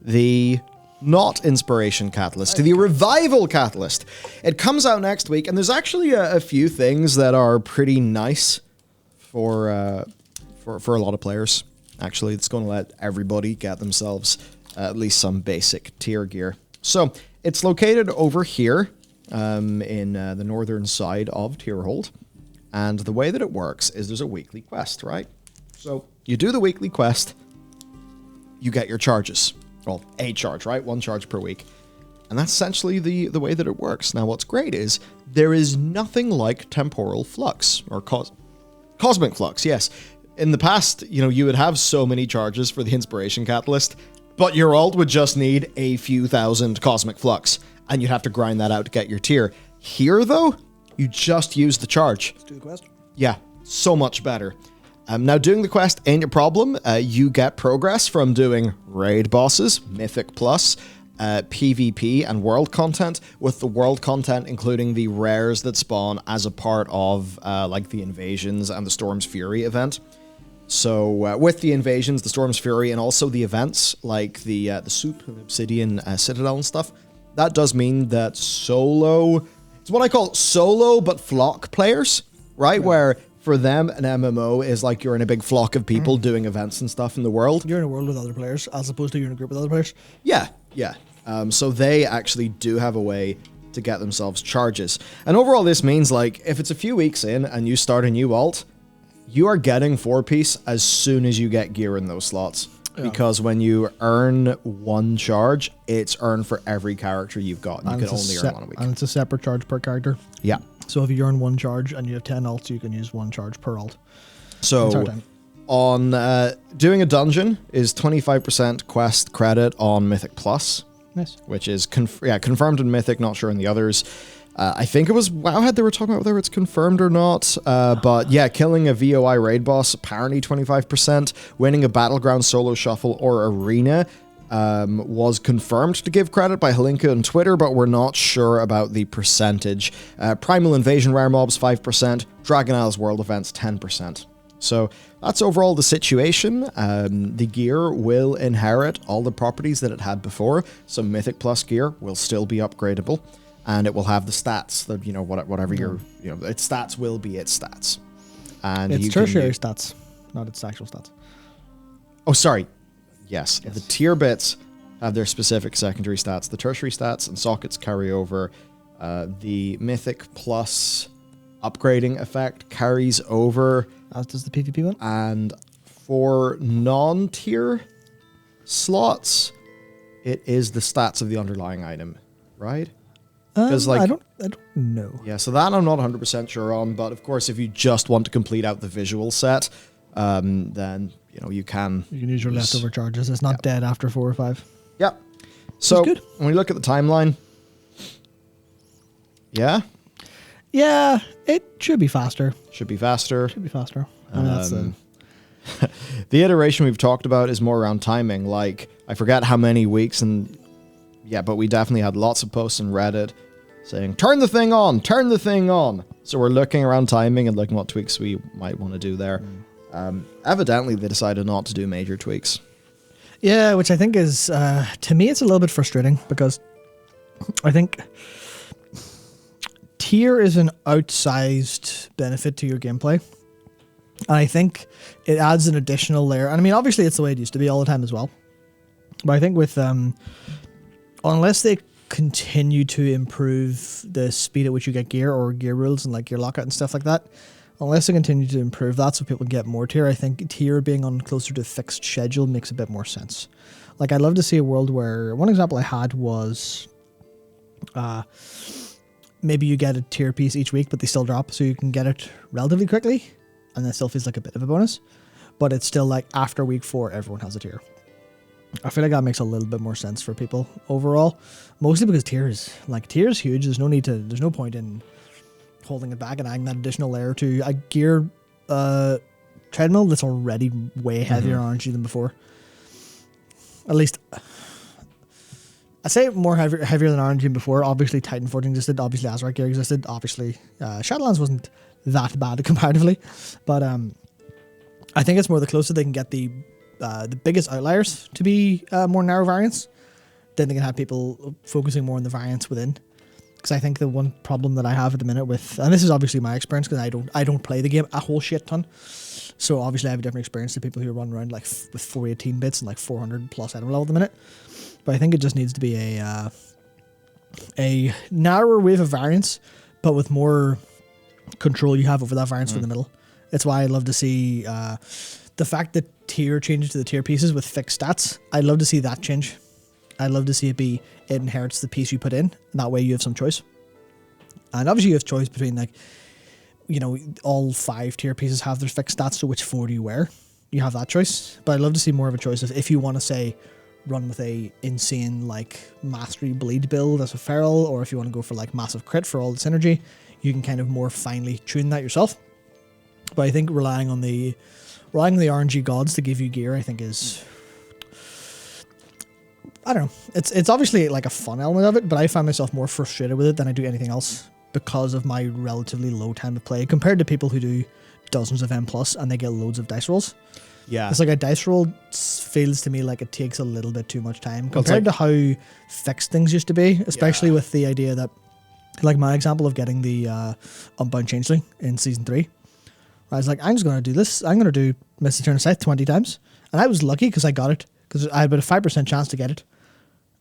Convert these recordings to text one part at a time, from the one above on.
the not Inspiration Catalyst, to the Revival Catalyst. It comes out next week, and there's actually a few things that are pretty nice for a lot of players. Actually, it's going to let everybody get themselves at least some basic tier gear. So it's located over here in the northern side of Tierhold. And the way that it works is there's a weekly quest, right? So you do the weekly quest, you get your charges. Well, a charge, right? 1 charge per week. And that's essentially the way that it works. Now, what's great is there is nothing like temporal flux, or cosmic flux, yes. In the past, you would have so many charges for the Inspiration Catalyst, but your ult would just need a few thousand cosmic flux, and you'd have to grind that out to get your tier. Here, though, you just use the charge. Let's do the quest. Yeah, so much better. Now, doing the quest ain't a problem. You get progress from doing raid bosses, Mythic Plus, PvP, and world content, with the world content including the rares that spawn as a part of like the Invasions and the Storm's Fury event. So with the Invasions, the Storm's Fury, and also the events like the Soup, the Obsidian Citadel and stuff, that does mean that solo... It's what I call solo but flock players, right? Yeah. Where for them, an MMO is like you're in a big flock of people doing events and stuff in the world. You're in a world with other players, as opposed to you're in a group with other players. Yeah. So they actually do have a way to get themselves charges. And overall, this means, like, if it's a few weeks in and you start a new alt, you are getting 4-piece as soon as you get gear in those slots. Yeah. Because when you earn 1 charge, it's earned for every character you've got. You can only earn 1 a week. And it's a separate charge per character. Yeah. So if you earn 1 charge and you have 10 alts, you can use 1 charge per alt. So on doing a dungeon is 25% quest credit on Mythic Plus. Nice. Which is confirmed in Mythic, not sure in the others. I think it was Wowhead they were talking about whether it's confirmed or not. But yeah, killing a VOI raid boss, apparently 25%. Winning a Battleground solo shuffle or arena was confirmed to give credit by Halinka on Twitter, but we're not sure about the percentage. Primal Invasion rare mobs, 5%. Dragon Isles world events, 10%. So that's overall the situation. The gear will inherit all the properties that it had before. So Mythic Plus gear will still be upgradable. And it will have the stats that, whatever its stats will be its stats. And it's tertiary stats, not its actual stats. Oh, sorry. Yes. The tier bits have their specific secondary stats. The tertiary stats and sockets carry over. The Mythic Plus upgrading effect carries over. As does the PvP one. And for non-tier slots, it is the stats of the underlying item, right? Because I don't know. Yeah, so that I'm not 100% sure on, but of course, if you just want to complete out the visual set, then you can use your leftover charges. It's not dead after 4 or 5. Yep. So when we look at the timeline, yeah, it should be faster. I mean, that's the iteration we've talked about is more around timing. Like, I forget how many weeks, and but we definitely had lots of posts on Reddit saying, turn the thing on. So we're looking around timing and looking what tweaks we might want to do there. Evidently, they decided not to do major tweaks. Yeah, which I think is, to me, it's a little bit frustrating because I think tier is an outsized benefit to your gameplay. And I think it adds an additional layer. And I mean, obviously, it's the way it used to be all the time as well. But I think with, unless they continue to improve the speed at which you get gear or gear rules and like gear lockout and stuff like that, unless they continue to improve that so people get more tier, I think tier being on closer to a fixed schedule makes a bit more sense. Like, I'd love to see a world where, one example I had was, maybe you get a tier piece each week, but they still drop, so you can get it relatively quickly, and it still feels like a bit of a bonus, but it's still like after week 4, everyone has a tier. I feel like that makes a little bit more sense for people overall, mostly because tier is huge. There's no point in holding it back and adding that additional layer to a gear treadmill that's already way heavier on RNG than before. At least, I say more heavier than RNG before. Obviously, Titan Forging existed. Obviously, Azrak gear existed. Obviously, Shadowlands wasn't that bad comparatively, but I think it's more the closer they can get the the biggest outliers to be more narrow variants. Then they can have people focusing more on the variants within. Because I think the one problem that I have at the minute with, and this is obviously my experience because I don't play the game a whole shit ton. So obviously I have a different experience to people who run around like with 418 bits and like 400 plus item level at the minute. But I think it just needs to be a narrower wave of variants, but with more control you have over that variance from the middle. It's why I'd love to see the fact that tier changes to the tier pieces with fixed stats. I'd love to see that change. I'd love to see it inherits the piece you put in, and that way you have some choice. And obviously you have choice between like, you know, all 5 tier pieces have their fixed stats, so which 4 do you wear? You have that choice. But I'd love to see more of a choice of if you want to say run with a insane like mastery bleed build as a feral, or if you want to go for like massive crit for all the synergy, you can kind of more finely tune that yourself. But I think relying on the RNG gods to give you gear, I think is, I don't know. It's obviously like a fun element of it, but I find myself more frustrated with it than I do anything else because of my relatively low time of play compared to people who do dozens of M+ and they get loads of dice rolls. Yeah. It's like a dice roll feels to me like it takes a little bit too much time compared to how fixed things used to be, especially with the idea that, like my example of getting the Unbound Changeling in Season 3. I was like, I'm just going to do this. I'm going to do Misty Turn of Scythe 20 times. And I was lucky because I got it, because I had about a 5% chance to get it.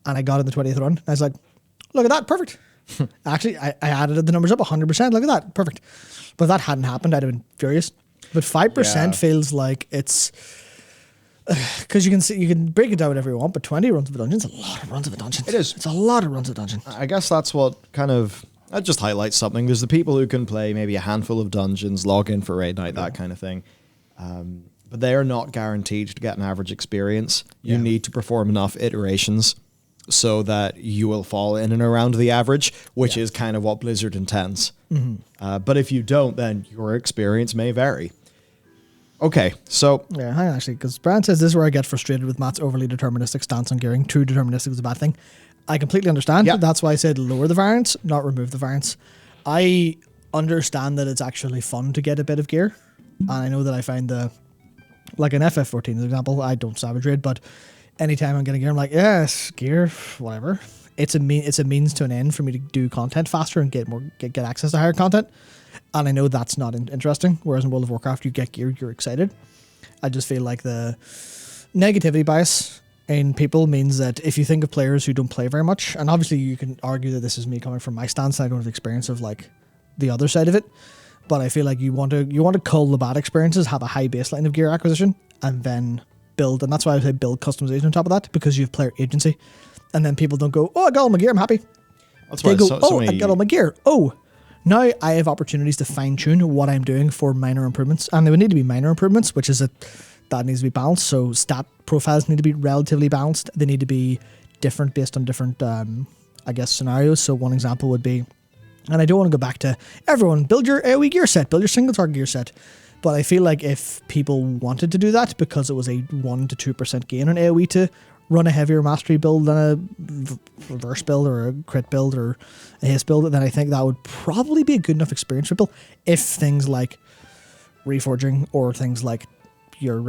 And I got it in the 20th run. I was like, look at that, perfect. Actually, I added the numbers up 100%. Look at that, perfect. But if that hadn't happened, I'd have been furious. But 5% feels like it's, because you can break it down whatever you want, but 20 runs of a dungeon is a lot of runs of a dungeon. It is. It's a lot of runs of a dungeon. I guess that's what kind of, that just highlights something. There's the people who can play maybe a handful of dungeons, log in for raid night, that kind of thing. But they are not guaranteed to get an average experience. You need to perform enough iterations so that you will fall in and around the average, which is kind of what Blizzard intends. But if you don't, then your experience may vary. Okay, so... Yeah, hang on, actually, because Brian says this is where I get frustrated with Matt's overly deterministic stance on gearing. Too deterministic is a bad thing. I completely understand. Yeah. That's why I said lower the variance, not remove the variance. I understand that it's actually fun to get a bit of gear. And I know that I find like an FF14, as example, I don't Savage Raid, but anytime I'm getting gear, I'm like, yes, gear, whatever. It's a means to an end for me to do content faster and get access to higher content. And I know that's not interesting. Whereas in World of Warcraft, you get gear, you're excited. I just feel like the negativity bias in people means that if you think of players who don't play very much, and obviously you can argue that this is me coming from my stance, and I don't have experience of like the other side of it, but I feel like you want to cull the bad experiences, have a high baseline of gear acquisition, and then build. And that's why I say build customization on top of that, because you have player agency. And then people don't go, oh, I got all my gear, I'm happy. That's they why go, I got all my gear. Oh, now I have opportunities to fine tune what I'm doing for minor improvements. And they would need to be minor improvements, which is that needs to be balanced. So stat profiles need to be relatively balanced. They need to be different based on different, I guess, scenarios. So one example would be, and I don't want to go back to everyone, build your AoE gear set, build your single target gear set. But I feel like if people wanted to do that because it was a 1 to 2% gain on AoE to run a heavier mastery build than a reverse build or a crit build or a haste build, then I think that would probably be a good enough experience for people if things like reforging or things like your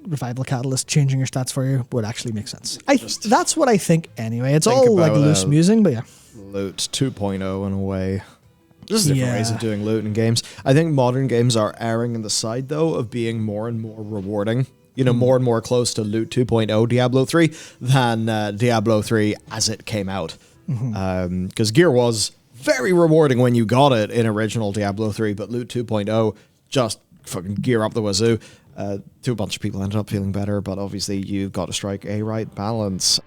revival catalyst changing your stats for you would actually make sense. That's what I think anyway. It's all like loose musing, but yeah. Loot 2.0 in a way. There's different ways of doing loot in games. I think modern games are erring in the side, though, of being more and more rewarding. You know, more and more close to Loot 2.0 Diablo 3 than Diablo 3 as it came out. Because gear was very rewarding when you got it in original Diablo 3, but Loot 2.0 just fucking gear up the wazoo. To a bunch of people ended up feeling better, but obviously you've got to strike a right balance.